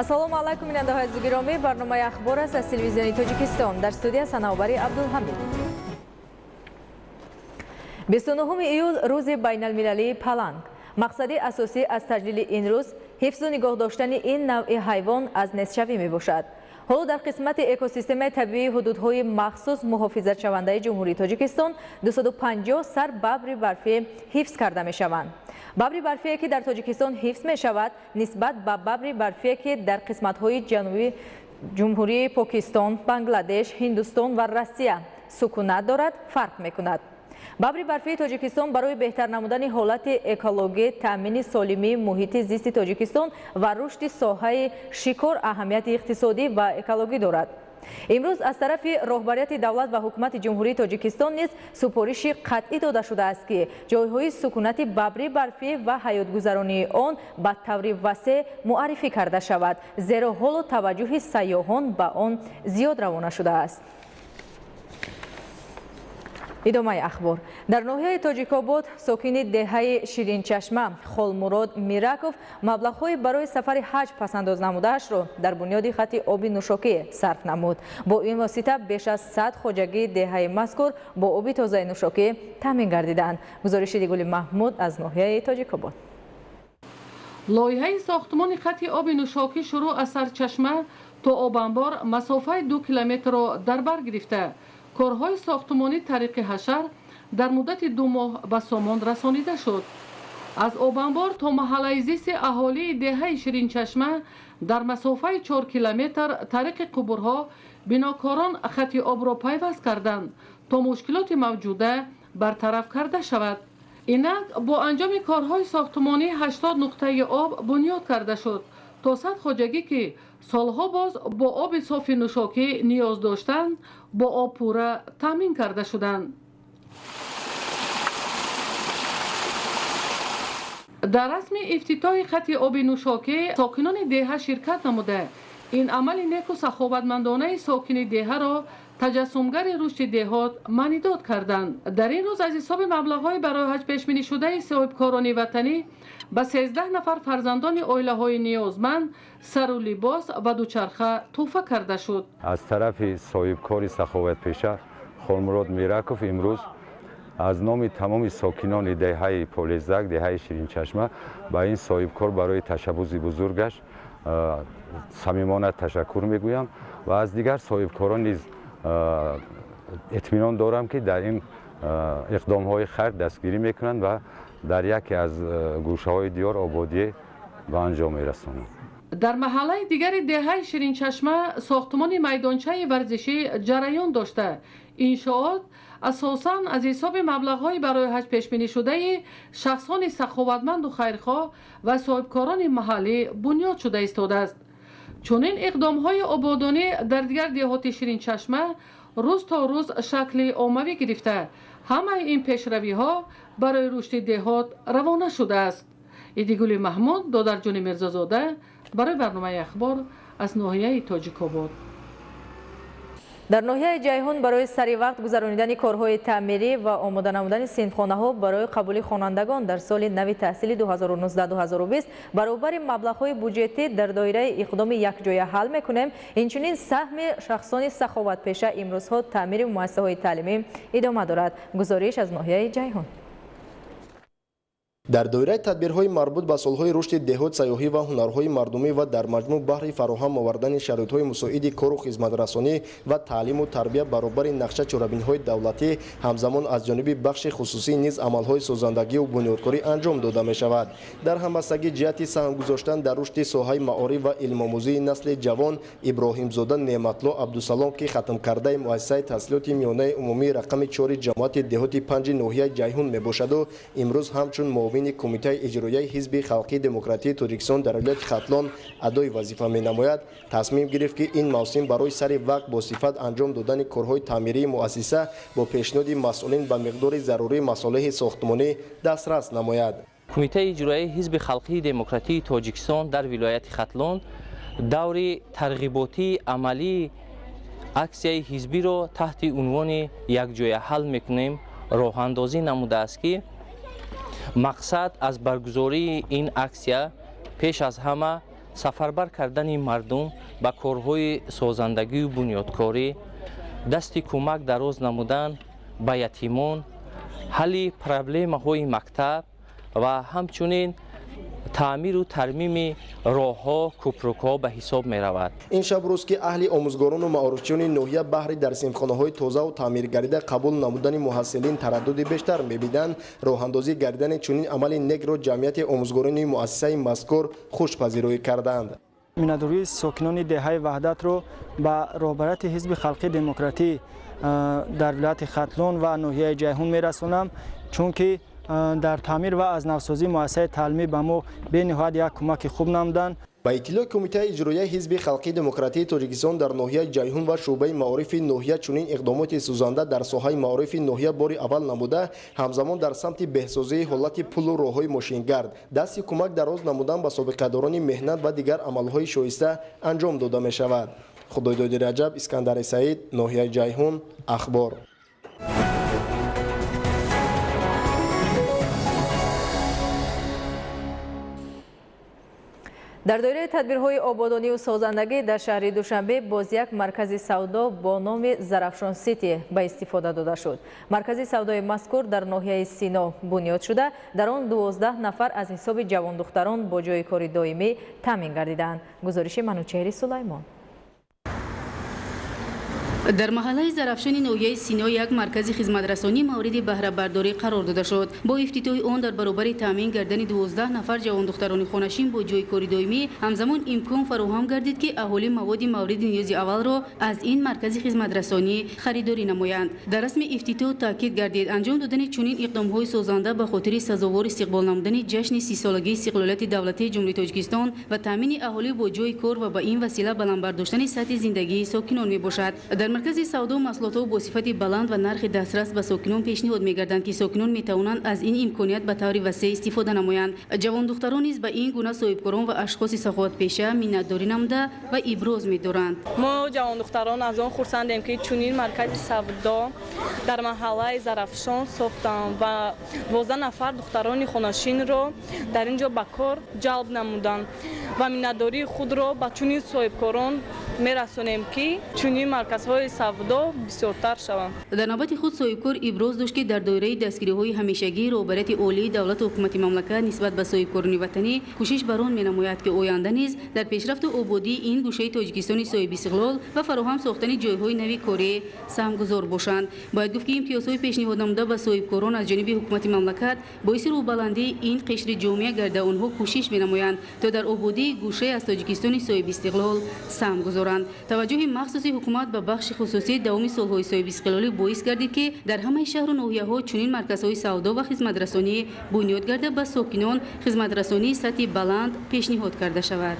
ассалому алайкум бинандаҳои азизгиромӣ, барномаи ахбор аст аз телевизиони Тоҷикистон. Дар студия санаовари Абдулҳамид. 29 июл рӯзи байналмилалии паланг. мақсади асосӣ аз таҷлили ин рӯз ҳифзу нигоҳ доштани ин навъи ҳайвон аз нестшавӣ мебошад. ҳоло дар қисмати экосистемаи табиии ҳудудҳои махсус муҳофизатшавандаи ҷумҳурии Тоҷикистон 250 сар бабри барфӣ ҳифз карда мешаванд. бабри барфие ки дар Тоҷикистон ҳифз мешавад нисбат ба бабри барфие ки дар қисматҳои ҷанубии ҷумҳурии Покистон, Бангладеш, Ҳиндустон ва Россия сукунат дорад, фарқ мекунад. бабри барфии Тоҷикистон барои беҳтар намудани ҳолати экологӣ, таъмини солимии муҳити зисти Тоҷикистон ва рушди соҳаи шикор аҳамияти иқтисодӣ ва экологӣ дорад. имрӯз аз тарафи роҳбарияти давлат ва ҳукумати ҷумҳурии Тоҷикистон низ супориши қатъӣ дода шудааст ки ҷойҳои сукунати бабри барфӣ ва ҳаётгузаронии он ба таври васеъ муаррифӣ карда шавад, зеро ҳоло таваҷҷӯҳи сайёҳон ба он зиёд равона шудааст. идомаи ахбор. дар ноҳияи Таҷикибод сокини деҳаи Ширинчашма Холмурод Мираков маблағҳои барои сафари ҳаҷ пасандоз намудаашро дар бунёди хатти оби нӯшокӣ сарф намуд. бо ин восита беш аз 100 хоҷагии деҳаи мазкур бо оби тозаи нӯшокӣ таъмин гардиданд. гузориши Дигули Маҳмуд аз ноҳияи Таҷикибод. лоиҳаи сохтмони хатти оби нӯшокӣ шурӯъ аз Сарчашма то Обанбор масофаи 2 километрро дар бар гирифта, корҳои сохтмонӣ тариқи ҳашар дар муддати 2 моҳ ба сомон расонида шуд. аз Обанбор то маҳаллаи зисти аҳолии деҳаи Ширинчашма дар масофаи 4 километр тариқи қубурҳо бинокорон хатти обро пайваст карданд то мушкилоти мавҷуда бартараф карда шавад. инак бо анҷоми корҳои сохтмонӣ 80 нуқтаи об бунёд карда шуд то 100 хоҷагӣ ки солҳо боз бо оби софи нӯшокӣ ниёз доштанд бо об пурра таъмин карда шуданд. дар расми ифтитоҳи хатти оби нӯшокӣ сокинони деҳа ширкат намуда ин амали неку саховатмандонаи сокини деҳаро таҷассумгари рушди деҳот маънидод карданд. дар ин рӯз аз ҳисоби маблағҳои барои ҳаҷ пешбинишудаи соҳибкорони ватанӣ ба 13 нафар фарзандони оилаҳои ниёзманд сару либос ва дучарха тӯҳфа карда шуд. аз тарафи соҳибкори саховатпеша Холмурод Мираков имрӯз аз номи тамоми сокинони деҳаи Полезак, деҳаи Ширинчашма ба ин соҳибкор барои ташаббуси бузургаш самимона ташаккур мегӯям ва аз дигар соҳибкорон низ اطمینان دارم که در این اقدام‌های خیر دستگیری میکنند و در یکی از گوشه‌های دیار آبادی به انجام میرسانند. در محله دیگر دهه شیرینچشمه ساختمان میدانچه ورزشی جریان داشته. انشاءات اساساً از حساب مبلغ‌های برای حج پیش بینی شده شخصان سخاوتمند و خیرخواه و صاحبکاران محلی بنیاد شده ایستاده است. چنین اقدام‌های آبادانی در دیگر دهات شیرینچشمه روز تا روز شکل عمومی گرفته. همه این پیشروی‌ها برای رشد دهات روانه شده است. ایدیگولی محمود دادرجان میرزازاده برای برنامه اخبار از ناحیه تاجیکبود. дар ноҳияи ҷайҳон барои сари вақт гузаронидани корҳои таъмирӣ ва омода намудани синфхонаҳо барои қабули хонандагон дар соли нави таҳсили 2019-2020 баробари маблағҳои буҷетӣ дар доираи иқдоми якҷоя ҳал мекунем. инчунин саҳми шахсони саховатпеша имрӯзҳо таъмири муассисаҳои таълимӣ идома дорад. гузориш аз ноҳияи ҷайҳон. дар доираи тадбирҳои марбут ба солҳои рушди деҳот, сайёҳӣ ва ҳунарҳои мардумӣ ва дар маҷмӯъ баҳри фароҳам овардани шароитҳои мусоиди кору хизматрасонӣ ва таълиму тарбия баробари нақша чорабинҳои давлатӣ ҳамзамон аз ҷониби бахши хусусӣ низ амалҳои созандагию бунёдкорӣ анҷом дода мешавад. дар ҳамбастагӣ ҷиҳати саҳм гузоштан дар рушди соҳаи маориф ва илмомӯзии насли ҷавон Иброҳимзода Неъматло Абдусалом ки хатмкардаи муассисаи таҳсилоти миёнаи умумии рақами 4 ҷамоати деҳоти 5 ноҳияи ҷайҳун мебошаду имрӯз ҳамчун комитаи иҷроияи ҳизби халқии демократии Тоҷикистон дар вилояти Хатлон адои вазифа менамояд, тасмим гирифт ки ин мавсим барои сари вақт бо сифат анҷом додани корҳои таъмирии муассиса бо пешниҳоди масъулин ба миқдори зарурии масолиҳи сохтмонӣ дастрас намояд. комитаи иҷроияи ҳизби халқии демократии Тоҷикистон дар вилояти Хатлон даври тарғиботии амалии аксияи ҳизбиро таҳти унвони якҷоя ҳал мекунем роҳандозӣ намудааст ки мақсад аз баргузории ин аксия пеш аз ҳама сафарбар кардани мардум ба корҳои созандагию бунёдкорӣ, дасти кӯмак дароз намудан ба ятимон, ҳалли проблемаҳои мактаб ва ҳамчунин таъмиру тармими роҳҳо, кӯпрукҳо ба ҳисоб меравад. ин шаб рӯз ки аҳли омӯзгорону маорифчиёни ноҳия баҳри дар синфхонаҳои тозаву таъмиргарида қабул намудани муҳассилин тараддуди бештар мебинанд, роҳандозӣ гардидани чунин амали некро ҷамъияти омӯзгорони муассисаи мазкур хушпазирӯӣ карданд. миннатдории сокинони деҳаи ваҳдатро ба роҳбарияти ҳизби халқии демократӣ дар вилояти Хатлон ва ноҳияи ҷаҳон мерасонам, чунки дар таъмир ва аз навсозии муассисаи таълимӣ ба мо бениҳоят як кӯмаки хуб намуданд. ба иттилои кумитаи иҷроияи ҳизби халқии демократии Тоҷикистон дар ноҳияи ҷайҳун ва шӯъбаи маорифи ноҳия чунин иқдомоти сӯзанда дар соҳаи маорифи ноҳия бори аввал намуда, ҳамзамон дар самти беҳсозии ҳолати пулу роҳҳои мошингард дасти кӯмак дароз намудан ба собиқадорони меҳнат ва дигар амалҳои шоиста анҷом дода мешавад. худойдоди раҷаб, искандари саид, ноҳияи ҷайҳун, ахбор. дар доираи тадбирҳои ободониву созандагӣ дар шаҳри Душанбе боз як маркази савдо бо номи Зарафшон Сити ба истифода дода шуд. Маркази савдои мазкур дар ноҳияи Сино бунёд шуда, дар он 12 нафар аз ҳисоби ҷавондухтарон бо ҷойи кори доимӣ таъмин гардиданд. гузориши Манучери Сулаймон. дар маҳаллаи Зарафшони ноҳияи Сино як маркази хизматрасонӣ мавриди баҳрабардорӣ қарор дода шуд. бо ифтитоҳи он дар баробари таъмин гардани 12 нафар ҷавондухтарони хонашин бо ҷойи кори доимӣ ҳамзамон имкон фароҳам гардид ки аҳолӣ маводи мавриди ниёзи аввалро аз ин маркази хизматрасонӣ харидорӣ намоянд. дар расми ифтитоҳ таъкид гардид анҷом додани чунин иқдомҳои созанда ба хотири сазовор истиқбол намудани ҷашни 30-солагии истиқлолияти давлатии ҷумҳурии Тоҷикистон ва таъмини аҳолӣ бо ҷойи кор ва ба ин васила баландбардоштани сатҳи зиндагии сокинон мебошад. дар маркази савдо маҳсулотҳо бо сифати баланд ва нархи дастрас ба сокинон пешниҳод мегарданд ки сокинон метавонанд аз ин имконият ба таври васеъ истифода намоянд. ҷавондухтарон низ ба ин гуна соҳибкорон ва ашхоси саховатпеша миннатдорӣ намуда ва иброз медоранд. мо ҷавондухтарон аз он хурсандем ки чунин маркази савдо дар маҳаллаи Зарафшон сохтанд ва 12 нафар духтарони хонашинро дар ин ҷо ба кор ҷалб намуданд ва миннатдории худро ба чунин соҳибкорон мерасонем ки чунин марказҳои савдо бисёртар шаванд. дар навбати худ соҳибкор иброз дошт ки дар доираи дастгириҳои ҳамешагии роҳбарияти олии давлату ҳукумати мамлакат нисбат ба соҳибкорони ватанӣ кӯшиш бар он менамояд ки оянда низ дар пешрафту ободии ин гӯшаи Тоҷикистони соҳибистиқлол ва фароҳам сохтани ҷойҳои нави корӣ саҳмгузор бошанд. бояд гуфт ки имтиёзҳои пешниҳод намуда ба соҳибкорон аз ҷониби ҳукумати мамлакат боиси рӯҳбаландии ин қишри ҷомеа гарда онҳо кӯшиш менамоянд то дар ободии гӯшаи аз Тоҷикистони соҳибистиқлол саҳм гузоранд. таваҷҷӯҳи махсуси ҳукумат ба бахши хусусӣ давоми солҳои соҳибистиқлолӣ боис гардид ки дар ҳамаи шаҳру ноҳияҳо чунин марказҳои савдо ва хизматрасонӣ бунёд гарда ба сокинон хизматрасонии сатҳи баланд пешниҳод карда шавад.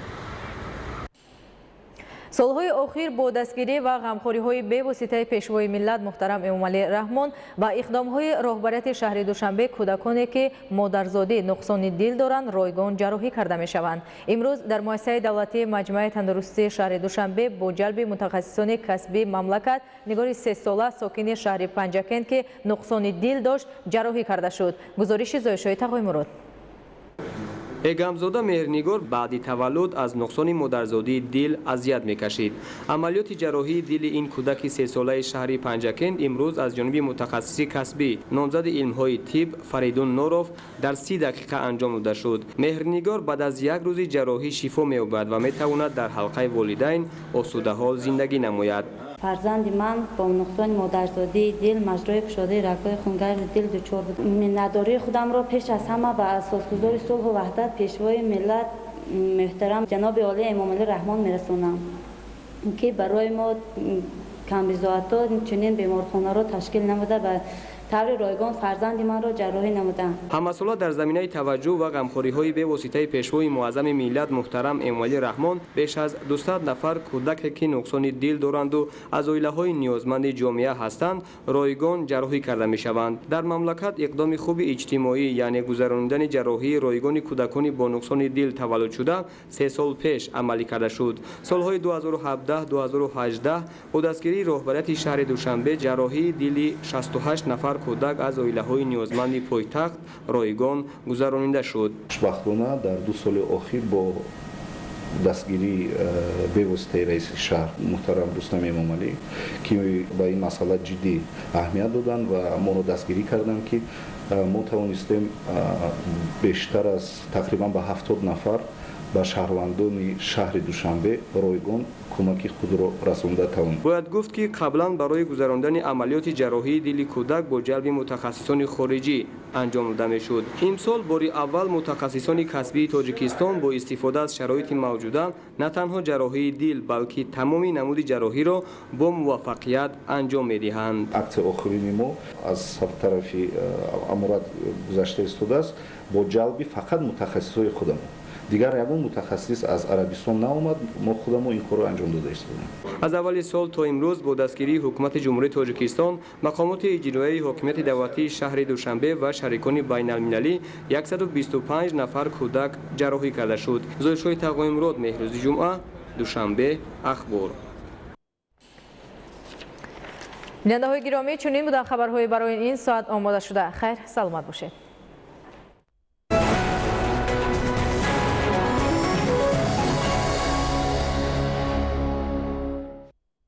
солҳои охир бо дастгирӣ ва ғамхориҳои бевоситаи пешвои миллат муҳтарам Эмомалӣ Раҳмон ва иқдомҳои роҳбарияти шаҳри Душанбе кӯдаконе ки модарзодӣ нуқсони дил доранд ройгон ҷарроҳӣ карда мешаванд. имрӯз дар муассисаи давлатии маҷмӯаи тандурустии шаҳри Душанбе бо ҷалби мутахассисони касбии мамлакат нигори 3 сола сокини шаҳри Панчакент ки нуқсони дил дошт ҷарроҳӣ карда шуд. гузориши Зоишои Тағоймурод. эгамзода меҳрнигор баъди таваллуд аз нуқсони модарзодии дил азият мекашид. амалиёти ҷарроҳии дили ин кӯдаки 3 солаи шаҳри Панчакент имрӯз аз ҷониби мутахассиси касбӣ номзади илмҳои тиб Фаридун Нуров дар 30 дақиқа анҷом дода шуд. меҳрнигор баъд аз як рӯзи ҷарроҳӣ шифо меёбад ва метавонад дар ҳалқаи волидайн осудаҳол зиндагӣ намояд. фарзанди ман бо нуқсони модарзодии дил маҷрои кушодаи рагҳои хунгари дил дучор буд. миннатдории худамро пеш аз ҳама ба асосгузори сулҳу ваҳдат пешвои миллат муҳтарам ҷаноби олии Эмомалӣ Раҳмон мерасонам ки барои мо камбизоатҳо чунин беморхонаро ташкил намуда ба таври ройгон фарзанди манро ҷарроҳӣ намуданд. ҳамасола дар заминаи таваҷҷӯҳ ва ғамхориҳои бевоситаи пешвои муаззами миллат муҳтарам Эмомалӣ Раҳмон беш аз 200 нафар кӯдаке ки нуқсони дил доранду аз оилаҳои ниёзманди ҷомеа ҳастанд ройгон ҷарроҳӣ карда мешаванд. дар мамлакат иқдоми хуби иҷтимоӣ яъне гузарондани ҷарроҳии ройгони кӯдакони бо нуқсони дил таваллудшуда 3 сол пеш амалӣ карда шуд. солҳои 2017-2018 бо дастгирии роҳбарияти шаҳри Душанбе ҷарроҳии дили 68 нафар кӯдак аз оилаҳои ниёзманди пойтахт ройгон гузаронида шуд. хушбахтона дар 2 соли охир бо دستگیری به واسطه رئیس شهر محترم رستم امامعلی که به این مسئله جدی اهمیت دادن و ما رو دستگیری کردن که ما توانستیم بیشتر از تقریبا به 70 نفر به شهروندان شهر دوشنبه روگون کمکی خود را رسانده توان. باید گفت که قبلا برای گذراندن عملیات جراحی دل کودک با جلب متخصصان خارجی انجام داده میشد. امسال بار اول متخصصان کسبی تاجیکستان با استفاده از شرایط موجوده نه تنها جراحی دل بلکه تمامی نمود جراحی را با موفقیت انجام میدهند. اکت آخرین ما از طرف امارات گذشته استفاده است با جلب فقط متخصصای خودمون. دیگر یگان متخصص از عربستان نامد، ما خودمون این کار رو انجام داده ایم. از اول سال تا امروز با دستگیری حکومت جمهوری تاجیکستان مقامات اجرایی حاکمیت دولتی شهر دوشنبه و شریکان بین المللی 125 نفر کودک جراحی کرده شد. زایشای تقویم رود مهروز جمعه دوشنبه اخبار. بیننده‌های گرامی چنین بود خبرهای برای این ساعت آماده شده. خیر سلامت باشید.